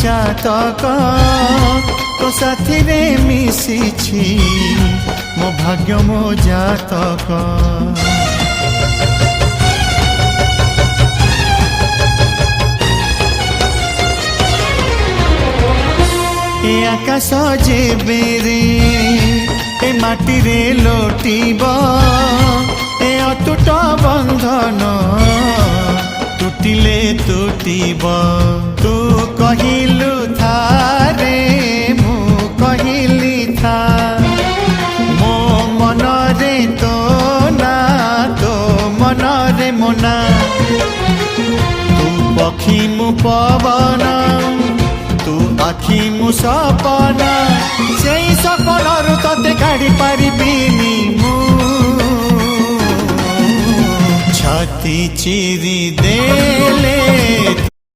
चातक तो साथी रे मिशिछि मो भाग्य मो जातक ए आकाश जेबे रे ए माटी रे लोटिब ए अतुट बंधन टूटिले टूटिब तू कहिलु था रे मु कहिली था मो मन रे तो ना तो मन रे मोना तू पक्षी मु पवन तू आखि मु सपना से सपनरु तते काढ़ी पारिबिनी मु छाती चिरी देले